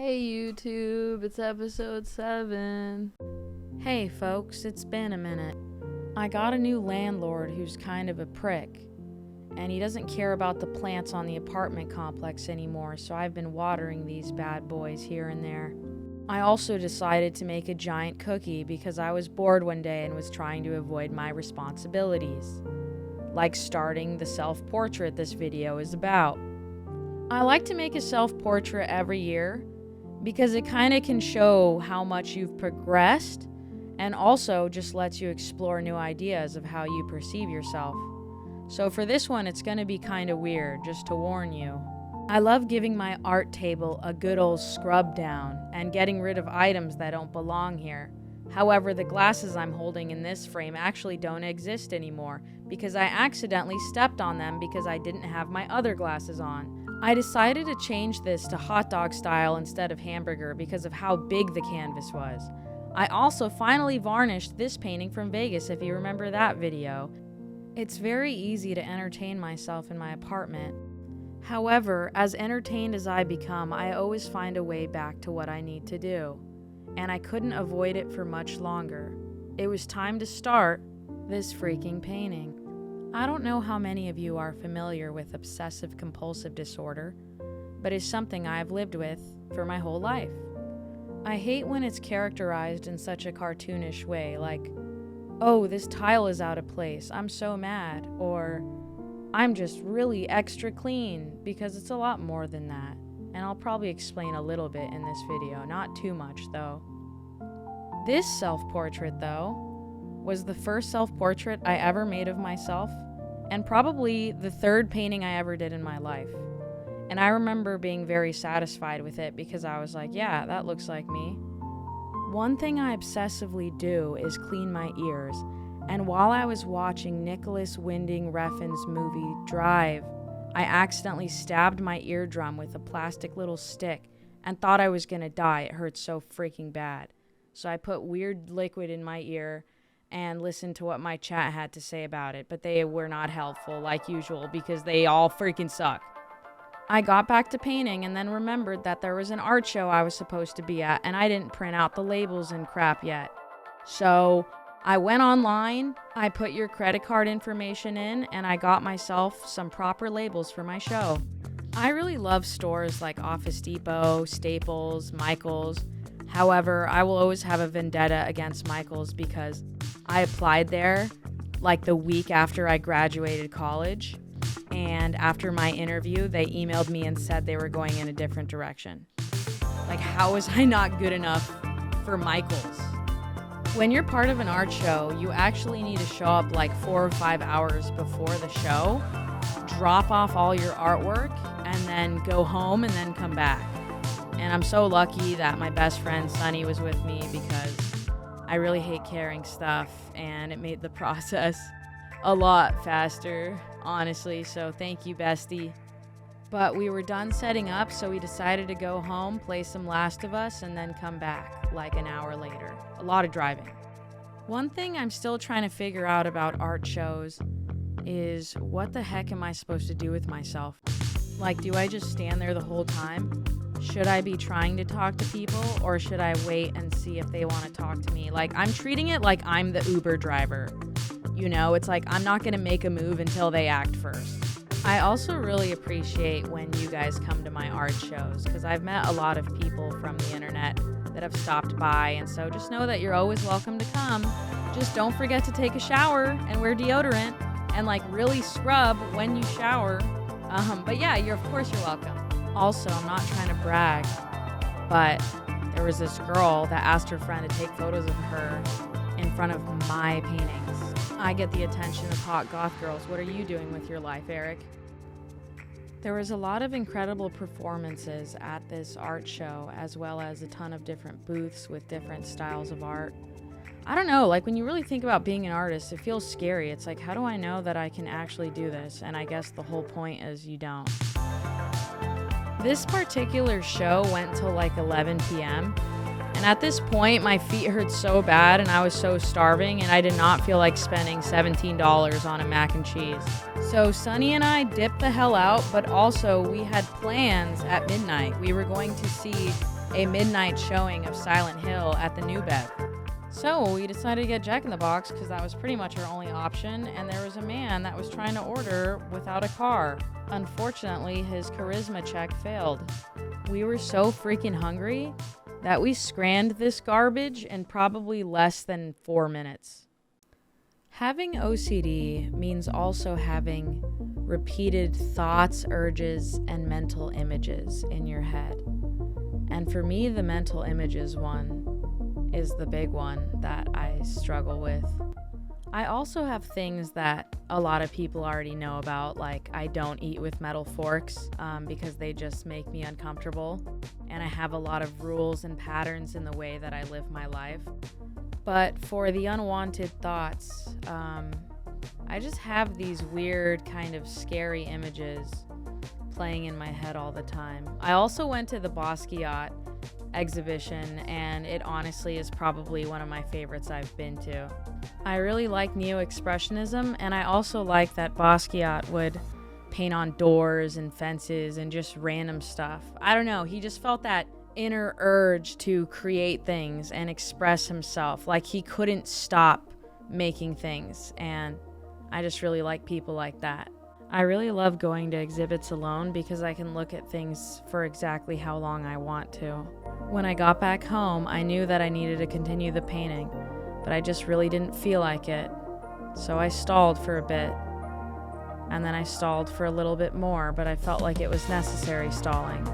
Hey YouTube, it's episode 7. Hey folks, it's been a minute. I got a new landlord who's kind of a prick, and he doesn't care about the plants on the apartment complex anymore, so I've been watering these bad boys here and there. I also decided to make a giant cookie because I was bored one day and was trying to avoid my responsibilities, like starting the self-portrait this video is about. I like to make a self-portrait every year because it kind of can show how much you've progressed and also just lets you explore new ideas of how you perceive yourself. So for this one, it's going to be kind of weird, just to warn you. I love giving my art table a good old scrub down and getting rid of items that don't belong here. However, the glasses I'm holding in this frame actually don't exist anymore because I accidentally stepped on them because I didn't have my other glasses on. I decided to change this to hot dog style instead of hamburger because of how big the canvas was. I also finally varnished this painting from Vegas, if you remember that video. It's very easy to entertain myself in my apartment. However, as entertained as I become, I always find a way back to what I need to do. And I couldn't avoid it for much longer. It was time to start this freaking painting. I don't know how many of you are familiar with obsessive-compulsive disorder, but it's something I've lived with for my whole life. I hate when it's characterized in such a cartoonish way, like, oh, this tile is out of place, I'm so mad, or I'm just really extra clean, because it's a lot more than that. And I'll probably explain a little bit in this video, not too much though. This self-portrait though, was the first self-portrait I ever made of myself, and probably the third painting I ever did in my life. And I remember being very satisfied with it because I was like, yeah, that looks like me. One thing I obsessively do is clean my ears, and while I was watching Nicholas Winding Refn's movie Drive, I accidentally stabbed my eardrum with a plastic little stick and thought I was gonna die. It hurt so freaking bad. So I put weird liquid in my ear and listened to what my chat had to say about it, but they were not helpful like usual because they all freaking suck. I got back to painting and then remembered that there was an art show I was supposed to be at and I didn't print out the labels and crap yet. So I went online, I put your credit card information in, and I got myself some proper labels for my show. I really love stores like Office Depot, Staples, Michaels. However, I will always have a vendetta against Michaels because I applied there like the week after I graduated college, and after my interview, they emailed me and said they were going in a different direction. Like, how was I not good enough for Michaels? When you're part of an art show, you actually need to show up like 4 or 5 hours before the show, drop off all your artwork, and then go home and then come back. And I'm so lucky that my best friend Sunny was with me because I really hate carrying stuff and it made the process a lot faster, honestly, so thank you, bestie. But we were done setting up, so we decided to go home, play some Last of Us, and then come back like an hour later. A lot of driving. One thing I'm still trying to figure out about art shows is what the heck am I supposed to do with myself? Like, do I just stand there the whole time? Should I be trying to talk to people, or should I wait and see if they want to talk to me? Like, I'm treating it like I'm the Uber driver. You know, it's like I'm not going to make a move until they act first. I also really appreciate when you guys come to my art shows because I've met a lot of people from the internet that have stopped by, and so just know that you're always welcome to come. Just don't forget to take a shower and wear deodorant and like really scrub when you shower. But yeah, of course you're welcome. Also, I'm not trying to brag, but there was this girl that asked her friend to take photos of her in front of my paintings. I get the attention of hot goth girls. What are you doing with your life, Eric? There was a lot of incredible performances at this art show, as well as a ton of different booths with different styles of art. I don't know, like when you really think about being an artist, it feels scary. It's like, how do I know that I can actually do this? And I guess the whole point is you don't. This particular show went till like 11 p.m. And at this point, my feet hurt so bad and I was so starving and I did not feel like spending $17 on a mac and cheese. So Sunny and I dipped the hell out, but also we had plans at midnight. We were going to see a midnight showing of Silent Hill at the New Bev. So we decided to get Jack in the Box because that was pretty much our only option, and there was a man that was trying to order without a car. Unfortunately, his charisma check failed. We were so freaking hungry that we scranned this garbage in probably less than 4 minutes. Having OCD means also having repeated thoughts, urges, and mental images in your head. And for me, the mental images one is the big one that I struggle with. I also have things that a lot of people already know about, like I don't eat with metal forks because they just make me uncomfortable. And I have a lot of rules and patterns in the way that I live my life. But for the unwanted thoughts, I just have these weird kind of scary images playing in my head all the time. I also went to the Basquiat exhibition, and it honestly is probably one of my favorites I've been to. I really like neo-expressionism, and I also like that Basquiat would paint on doors and fences and just random stuff. I don't know, he just felt that inner urge to create things and express himself. Like he couldn't stop making things, and I just really like people like that. I really love going to exhibits alone because I can look at things for exactly how long I want to. When I got back home, I knew that I needed to continue the painting, but I just really didn't feel like it. So I stalled for a bit, and then I stalled for a little bit more, but I felt like it was necessary stalling.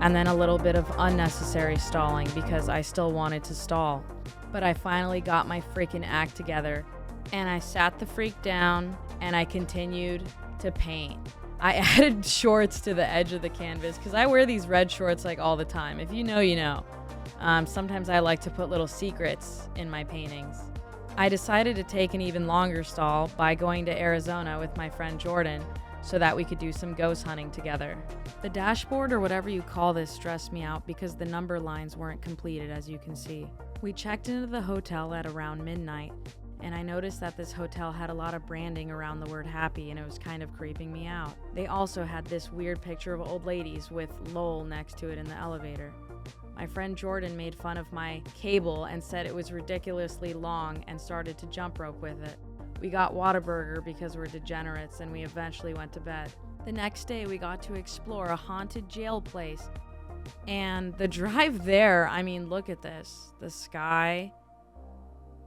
And then a little bit of unnecessary stalling because I still wanted to stall. But I finally got my freaking act together, and I sat the freak down, and I continued to paint. I added shorts to the edge of the canvas because I wear these red shorts like all the time. If you know, you know. Sometimes I like to put little secrets in my paintings. I decided to take an even longer stall by going to Arizona with my friend Jordan so that we could do some ghost hunting together. The dashboard, or whatever you call this, stressed me out because the number lines weren't completed, as you can see. We checked into the hotel at around midnight, and I noticed that this hotel had a lot of branding around the word happy, and it was kind of creeping me out. They also had this weird picture of old ladies with LOL next to it in the elevator. My friend Jordan made fun of my cable and said it was ridiculously long and started to jump rope with it. We got Whataburger because we're degenerates, and we eventually went to bed. The next day we got to explore a haunted jail place, and the drive there, I mean, look at this. The sky,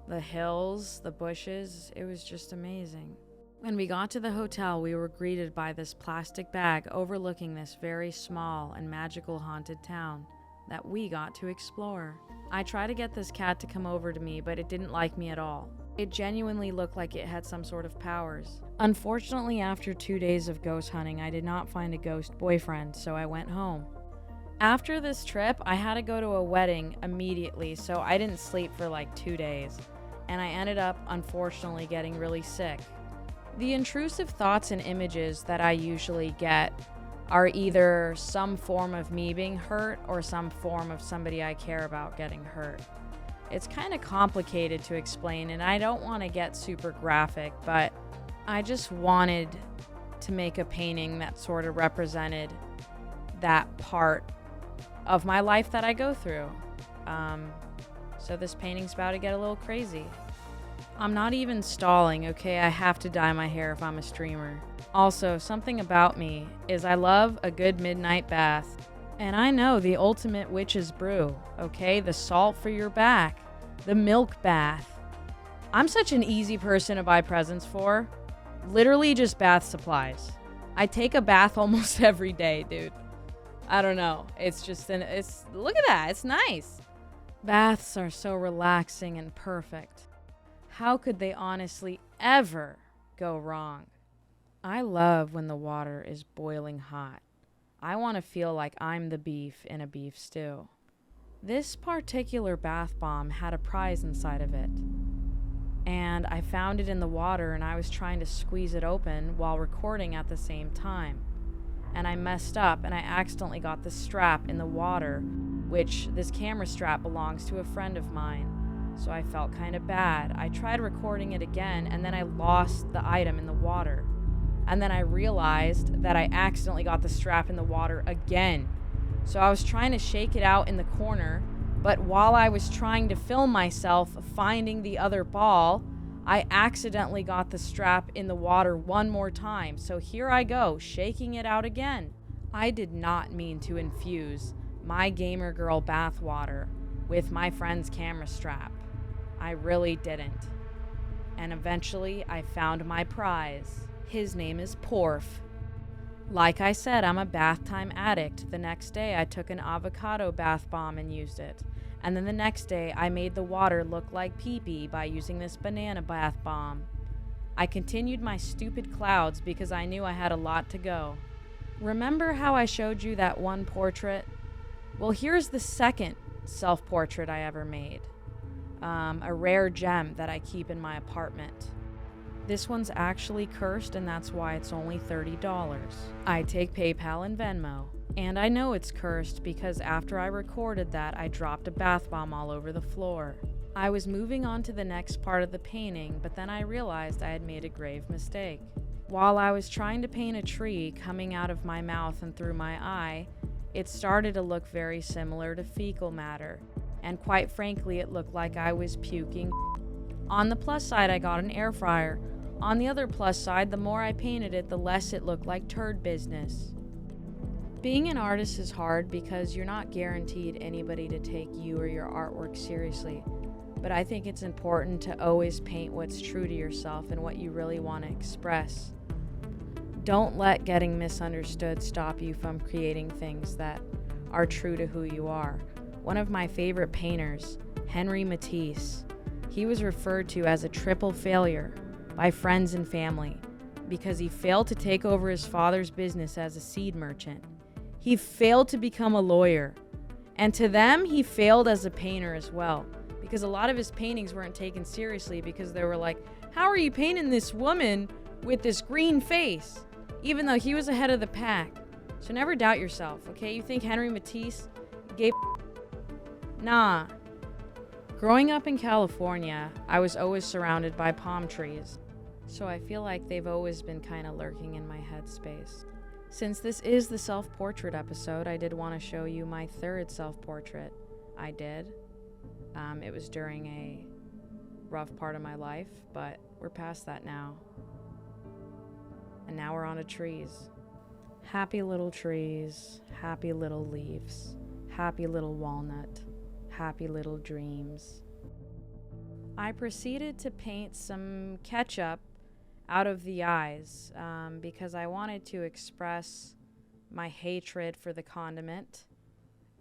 the hills, the bushes, it was just amazing. When we got to the hotel, we were greeted by this plastic bag overlooking this very small and magical haunted town that we got to explore. I tried to get this cat to come over to me, but it didn't like me at all. It genuinely looked like it had some sort of powers. Unfortunately, after 2 days of ghost hunting, I did not find a ghost boyfriend, so I went home. After this trip, I had to go to a wedding immediately, so I didn't sleep for like 2 days, and I ended up, unfortunately, getting really sick. The intrusive thoughts and images that I usually get are either some form of me being hurt or some form of somebody I care about getting hurt. It's kind of complicated to explain, and I don't want to get super graphic, but I just wanted to make a painting that sort of represented that part of my life that I go through. So this painting's about to get a little crazy. I'm not even stalling, okay? I have to dye my hair if I'm a streamer. Also, something about me is I love a good midnight bath. And I know the ultimate witch's brew, okay? The salt for your back, the milk bath. I'm such an easy person to buy presents for. Literally just bath supplies. I take a bath almost every day, dude. I don't know. It's just look at that. It's nice. Baths are so relaxing and perfect. How could they honestly ever go wrong? I love when the water is boiling hot. I want to feel like I'm the beef in a beef stew. This particular bath bomb had a prize inside of it, and I found it in the water, and I was trying to squeeze it open while recording at the same time. And I messed up, and I accidentally got the strap in the water, which this camera strap belongs to a friend of mine. So I felt kind of bad. I tried recording it again, and then I lost the item in the water. And then I realized that I accidentally got the strap in the water again. So I was trying to shake it out in the corner, but while I was trying to film myself finding the other ball, I accidentally got the strap in the water one more time. So here I go, shaking it out again. I did not mean to infuse my gamer girl bathwater with my friend's camera strap. I really didn't. And eventually I found my prize. His name is Porf. Like I said, I'm a bath time addict. The next day I took an avocado bath bomb and used it. And then the next day I made the water look like pee-pee by using this banana bath bomb. I continued my stupid clouds because I knew I had a lot to go. Remember how I showed you that one portrait? Well, here's the second self-portrait I ever made. A rare gem that I keep in my apartment. This one's actually cursed, and that's why it's only $30. I take PayPal and Venmo. And I know it's cursed because after I recorded that, I dropped a bath bomb all over the floor. I was moving on to the next part of the painting, but then I realized I had made a grave mistake. While I was trying to paint a tree coming out of my mouth and through my eye, it started to look very similar to fecal matter. And quite frankly, it looked like I was puking. On the plus side, I got an air fryer. On the other plus side, the more I painted it, the less it looked like turd business. Being an artist is hard because you're not guaranteed anybody to take you or your artwork seriously. But I think it's important to always paint what's true to yourself and what you really want to express. Don't let getting misunderstood stop you from creating things that are true to who you are. One of my favorite painters, Henry Matisse, he was referred to as a triple failure by friends and family because he failed to take over his father's business as a seed merchant. He failed to become a lawyer. And to them, he failed as a painter as well, because a lot of his paintings weren't taken seriously because they were like, how are you painting this woman with this green face? Even though he was ahead of the pack. So never doubt yourself, okay? You think Henry Matisse gave... Nah. Growing up in California, I was always surrounded by palm trees. So I feel like they've always been kind of lurking in my headspace. Since this is the self-portrait episode, I did want to show you my third self-portrait I did. It was during a rough part of my life, but we're past that now. And now we're on to trees. Happy little trees, happy little leaves, happy little walnut, happy little dreams. I proceeded to paint some ketchup out of the eyes because I wanted to express my hatred for the condiment.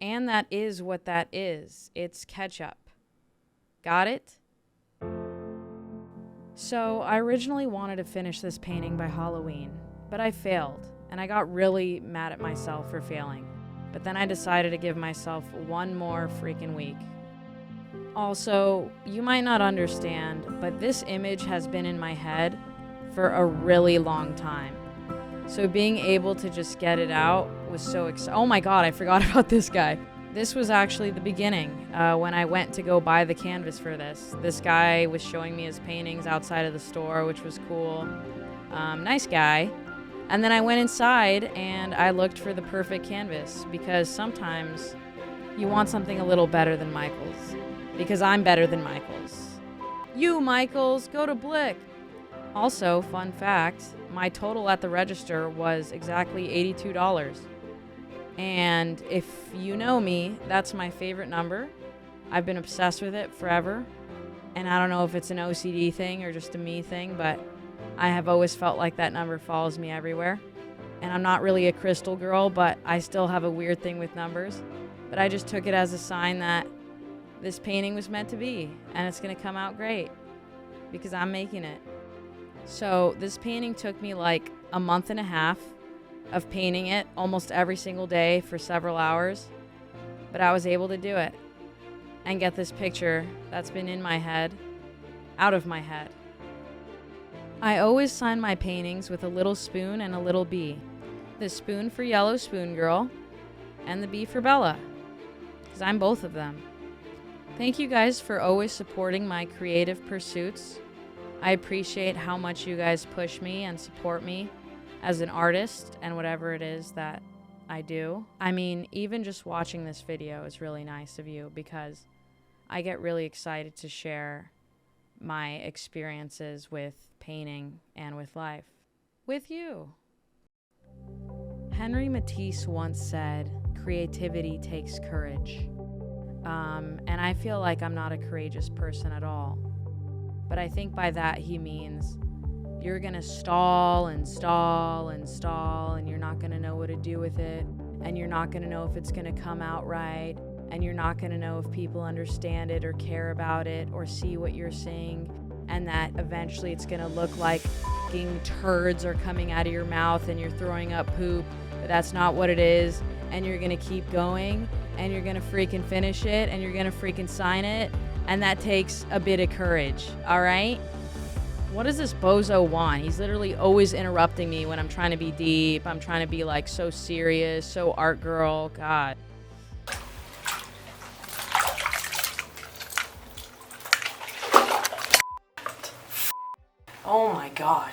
And that is what that is. It's ketchup. Got it? So I originally wanted to finish this painting by Halloween, but I failed, and I got really mad at myself for failing. But then I decided to give myself one more freaking week. Also, you might not understand, but this image has been in my head for a really long time. So being able to just get it out was so exciting. Oh my god, I forgot about this guy. This was actually the beginning. When I went to go buy the canvas for this. This guy was showing me his paintings outside of the store, which was cool. Nice guy. And then I went inside and I looked for the perfect canvas because sometimes you want something a little better than Michael's. Because I'm better than Michael's. You, Michael's, go to Blick. Also, fun fact, my total at the register was exactly $82. And if you know me, that's my favorite number. I've been obsessed with it forever. And I don't know if it's an OCD thing or just a me thing, but I have always felt like that number follows me everywhere. And I'm not really a crystal girl, but I still have a weird thing with numbers. But I just took it as a sign that this painting was meant to be, and it's gonna come out great because I'm making it. So this painting took me like a month and a half of painting it almost every single day for several hours, but I was able to do it and get this picture that's been in my head out of my head. I always sign my paintings with a little spoon and a little B. The spoon for Yellow Spoon Girl and the B for Bella, because I'm both of them. Thank you guys for always supporting my creative pursuits. I appreciate how much you guys push me and support me as an artist and whatever it is that I do. I mean, even just watching this video is really nice of you because I get really excited to share my experiences with painting and with life with you. Henry Matisse once said, creativity takes courage. And I feel like I'm not a courageous person at all. But I think by that he means you're gonna stall and stall and stall, and you're not gonna know what to do with it, and you're not gonna know if it's gonna come out right, and you're not gonna know if people understand it or care about it or see what you're seeing, and that eventually it's gonna look like fucking turds are coming out of your mouth and you're throwing up poop, but that's not what it is, and you're gonna keep going, and you're gonna freaking finish it, and you're gonna freaking sign it, and that takes a bit of courage, all right? What does this bozo want? He's literally always interrupting me when I'm trying to be deep. I'm trying to be like so serious, so art girl. God. Oh my God.